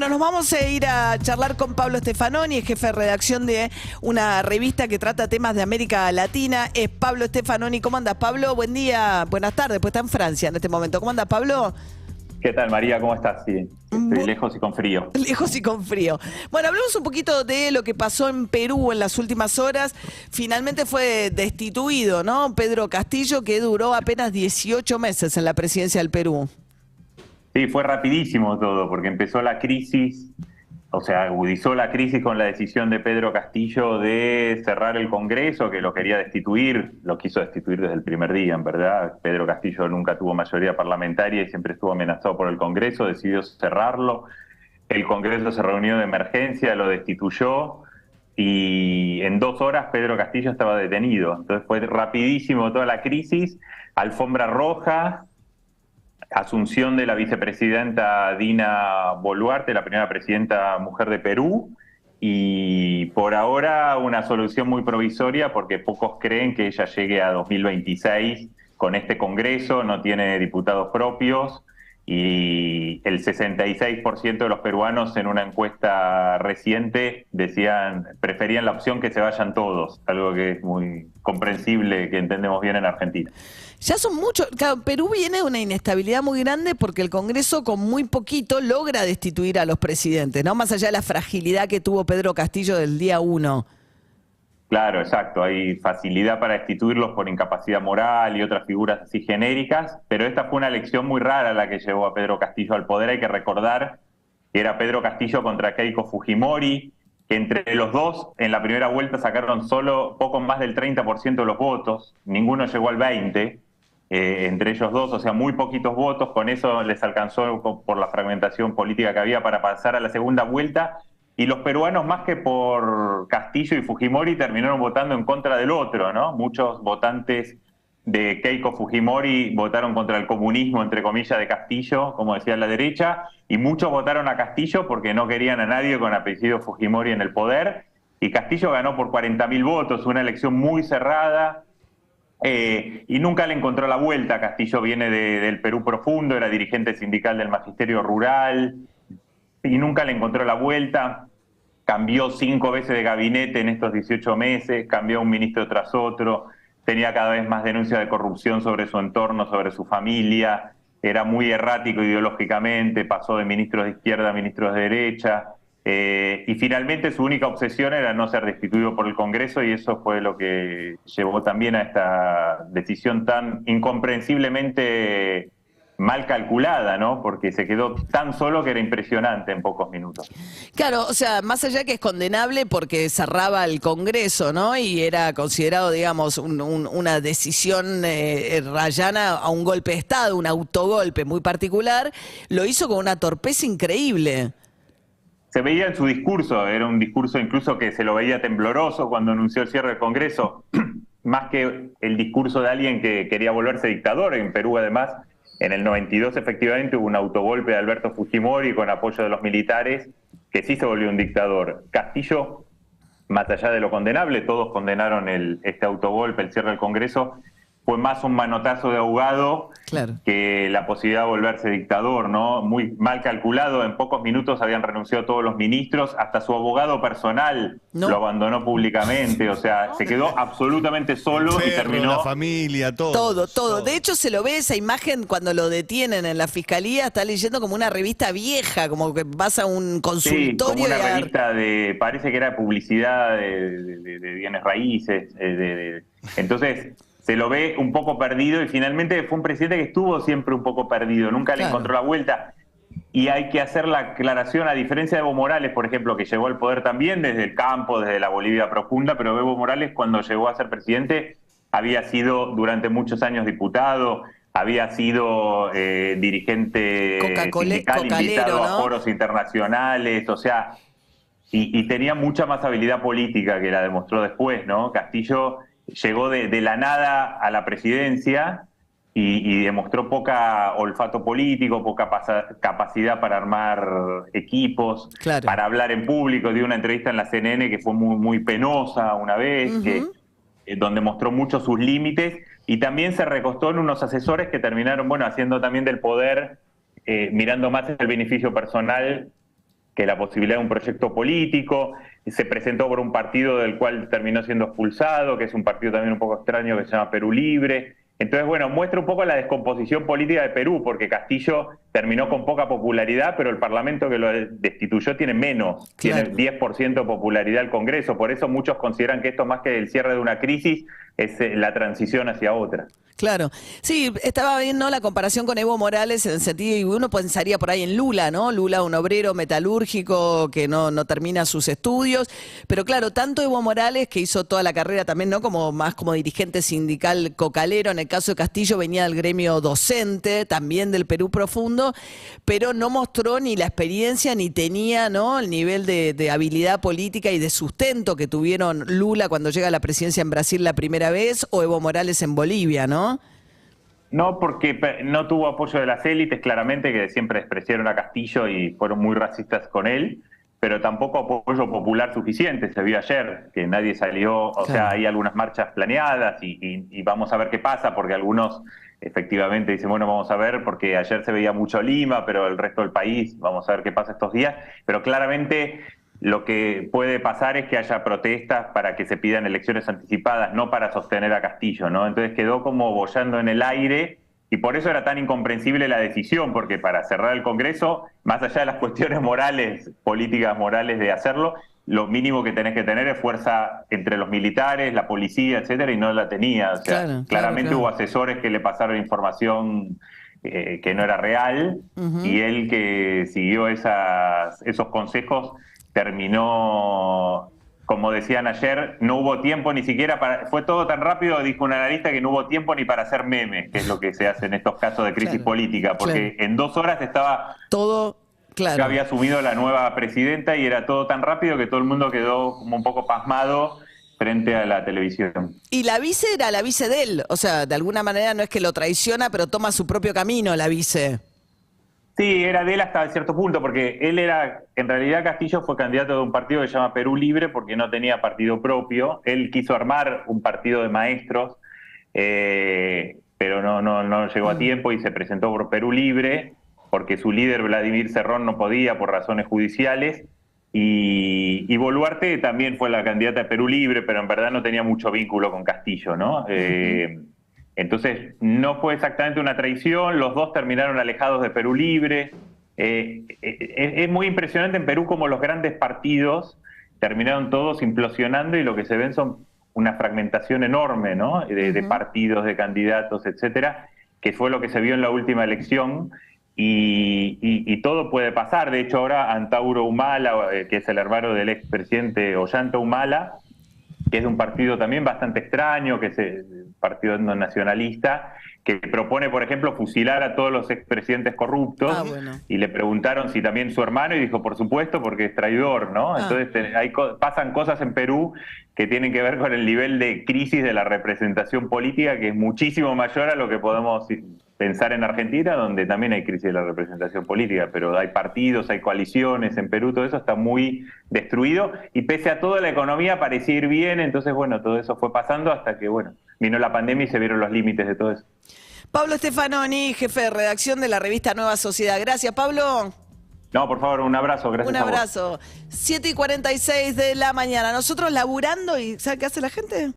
Bueno, nos vamos a ir a charlar con Pablo Stefanoni, es jefe de redacción de una revista que trata temas de América Latina. Es Pablo Stefanoni. ¿Cómo andas, Pablo? Buen día, buenas tardes, pues está en Francia en este momento. ¿Cómo andas, Pablo? ¿Qué tal, María? ¿Cómo estás? Sí, estoy lejos y con frío. Lejos y con frío. Bueno, hablamos un poquito de lo que pasó en Perú en las últimas horas. Finalmente fue destituido, ¿no? Pedro Castillo, que duró apenas 18 meses en la presidencia del Perú. Sí, fue rapidísimo todo, porque empezó la crisis, o sea, agudizó la crisis con la decisión de Pedro Castillo de cerrar el Congreso, que lo quería destituir, lo quiso destituir desde el primer día, en verdad. Pedro Castillo nunca tuvo mayoría parlamentaria y siempre estuvo amenazado por el Congreso, decidió cerrarlo. El Congreso se reunió de emergencia, lo destituyó y en 2 horas Pedro Castillo estaba detenido. Entonces fue rapidísimo toda la crisis, alfombra roja, asunción de la vicepresidenta Dina Boluarte, la primera presidenta mujer de Perú, y por ahora una solución muy provisoria porque pocos creen que ella llegue a 2026 con este Congreso, no tiene diputados propios y el 66% de los peruanos en una encuesta reciente preferían la opción que se vayan todos, algo que es muy comprensible, que entendemos bien en Argentina. Ya son muchos. Claro, Perú viene de una inestabilidad muy grande porque el Congreso con muy poquito logra destituir a los presidentes, ¿no? Más allá de la fragilidad que tuvo Pedro Castillo del día 1. Claro, exacto. Hay facilidad para destituirlos por incapacidad moral y otras figuras así genéricas, pero esta fue una elección muy rara la que llevó a Pedro Castillo al poder. Hay que recordar que era Pedro Castillo contra Keiko Fujimori, que entre los dos en la primera vuelta sacaron solo poco más del 30% de los votos, ninguno llegó al 20%. Entre ellos dos, o sea, muy poquitos votos, con eso les alcanzó por la fragmentación política que había para pasar a la segunda vuelta, y los peruanos más que por Castillo y Fujimori terminaron votando en contra del otro, ¿no? Muchos votantes de Keiko Fujimori votaron contra el comunismo, entre comillas, de Castillo, como decía la derecha, y muchos votaron a Castillo porque no querían a nadie con apellido Fujimori en el poder, y Castillo ganó por 40.000 votos, una elección muy cerrada. Y nunca le encontró la vuelta. Castillo viene del Perú profundo, era dirigente sindical del Magisterio Rural y nunca le encontró la vuelta. Cambió 5 veces de gabinete en estos 18 meses, cambió un ministro tras otro, tenía cada vez más denuncias de corrupción sobre su entorno, sobre su familia, era muy errático ideológicamente, pasó de ministros de izquierda a ministros de derecha. Y finalmente su única obsesión era no ser destituido por el Congreso y eso fue lo que llevó también a esta decisión tan incomprensiblemente mal calculada, ¿no? Porque se quedó tan solo que era impresionante en pocos minutos. Claro, o sea, más allá que es condenable porque cerraba el Congreso, ¿no? Y era considerado, digamos, una decisión rayana a un golpe de Estado, un autogolpe muy particular, lo hizo con una torpeza increíble. Se veía en su discurso, era un discurso incluso que se lo veía tembloroso cuando anunció el cierre del Congreso, más que el discurso de alguien que quería volverse dictador. En Perú, además, en el 92 efectivamente hubo un autogolpe de Alberto Fujimori con apoyo de los militares, que sí se volvió un dictador. Castillo, más allá de lo condenable, todos condenaron este autogolpe, el cierre del Congreso, fue más un manotazo de ahogado, claro, que la posibilidad de volverse dictador, ¿no? Muy mal calculado, en pocos minutos habían renunciado todos los ministros, hasta su abogado personal lo abandonó públicamente, o sea, se quedó absolutamente solo y terminó... La familia, todo. Todo. De hecho, se lo ve esa imagen cuando lo detienen en la fiscalía, está leyendo como una revista vieja, como que vas a un consultorio. Sí, como una revista parece que era publicidad de bienes raíces, entonces... Se lo ve un poco perdido y finalmente fue un presidente que estuvo siempre un poco perdido, nunca le encontró la vuelta. Y hay que hacer la aclaración, a diferencia de Evo Morales, por ejemplo, que llegó al poder también desde el campo, desde la Bolivia profunda, pero Evo Morales cuando llegó a ser presidente había sido durante muchos años diputado, había sido dirigente sindical, invitado a foros internacionales, o sea, y tenía mucha más habilidad política que la demostró después, ¿no? Castillo llegó de la nada a la presidencia y demostró poca olfato político, poca capacidad para armar equipos, para hablar en público. Dio una entrevista en la CNN que fue muy penosa una vez, donde mostró mucho sus límites y también se recostó en unos asesores que terminaron, haciendo también del poder, mirando más el beneficio personal que la posibilidad de un proyecto político. Se presentó por un partido del cual terminó siendo expulsado, que es un partido también un poco extraño que se llama Perú Libre. Entonces, bueno, muestra un poco la descomposición política de Perú, porque Castillo terminó con poca popularidad, pero el Parlamento que lo destituyó tiene menos, Claro. tiene 10% de popularidad el Congreso. Por eso muchos consideran que esto, más que el cierre de una crisis, es la transición hacia otra. Claro, sí, estaba viendo la comparación con Evo Morales en el sentido, y uno pensaría por ahí en Lula, ¿no? Lula, un obrero metalúrgico que no termina sus estudios, pero claro, tanto Evo Morales, que hizo toda la carrera también, ¿no? Como más como dirigente sindical cocalero, en el caso de Castillo venía del gremio docente, también del Perú profundo, pero no mostró ni la experiencia ni tenía, ¿no? El nivel de habilidad política y de sustento que tuvieron Lula cuando llega a la presidencia en Brasil la primera vez, o Evo Morales en Bolivia, ¿no? No, porque no tuvo apoyo de las élites, claramente, que siempre despreciaron a Castillo y fueron muy racistas con él, pero tampoco apoyo popular suficiente. Se vio ayer que nadie salió, o sea, hay algunas marchas planeadas y vamos a ver qué pasa, porque algunos efectivamente dicen, bueno, vamos a ver, porque ayer se veía mucho Lima, pero el resto del país, vamos a ver qué pasa estos días, pero claramente lo que puede pasar es que haya protestas para que se pidan elecciones anticipadas, no para sostener a Castillo, ¿no? Entonces quedó como boyando en el aire y por eso era tan incomprensible la decisión, porque para cerrar el Congreso, más allá de las cuestiones morales, políticas morales de hacerlo, lo mínimo que tenés que tener es fuerza entre los militares, la policía, etcétera, y no la tenía. O sea, claramente hubo asesores que le pasaron información que no era real, y él que siguió esos consejos terminó, como decían ayer, no hubo tiempo ni siquiera para... Fue todo tan rápido, dijo un analista, que no hubo tiempo ni para hacer memes, que es lo que se hace en estos casos de crisis política, porque en 2 horas estaba... Todo, claro. Ya había asumido la nueva presidenta y era todo tan rápido que todo el mundo quedó como un poco pasmado frente a la televisión. Y la vice era la vice de él, o sea, de alguna manera no es que lo traiciona, pero toma su propio camino la vice. Sí, era de él hasta cierto punto, porque él era, en realidad Castillo fue candidato de un partido que se llama Perú Libre porque no tenía partido propio. Él quiso armar un partido de maestros, pero no llegó a tiempo y se presentó por Perú Libre porque su líder Vladimir Cerrón no podía por razones judiciales. Y Boluarte también fue la candidata de Perú Libre, pero en verdad no tenía mucho vínculo con Castillo, ¿no? Entonces, no fue exactamente una traición, los dos terminaron alejados de Perú Libre. Es muy impresionante en Perú como los grandes partidos terminaron todos implosionando y lo que se ven son una fragmentación enorme, ¿no? De partidos, de candidatos, etcétera, que fue lo que se vio en la última elección. Y todo puede pasar. De hecho, ahora Antauro Humala, que es el hermano del expresidente Ollanta Humala, que es de un partido también bastante extraño, que es el partido nacionalista, que propone, por ejemplo, fusilar a todos los expresidentes corruptos. Y le preguntaron si también su hermano, y dijo, por supuesto, porque es traidor, ¿no? Entonces pasan cosas en Perú que tienen que ver con el nivel de crisis de la representación política, que es muchísimo mayor a lo que podemos pensar en Argentina, donde también hay crisis de la representación política, pero hay partidos, hay coaliciones, en Perú todo eso está muy destruido, y pese a todo la economía parecía ir bien, entonces bueno, todo eso fue pasando hasta que bueno, vino la pandemia y se vieron los límites de todo eso. Pablo Stefanoni, jefe de redacción de la revista Nueva Sociedad. Gracias, Pablo. No, por favor, un abrazo, gracias. Un abrazo. 7:46 de la mañana. Nosotros laburando y ¿sabe qué hace la gente?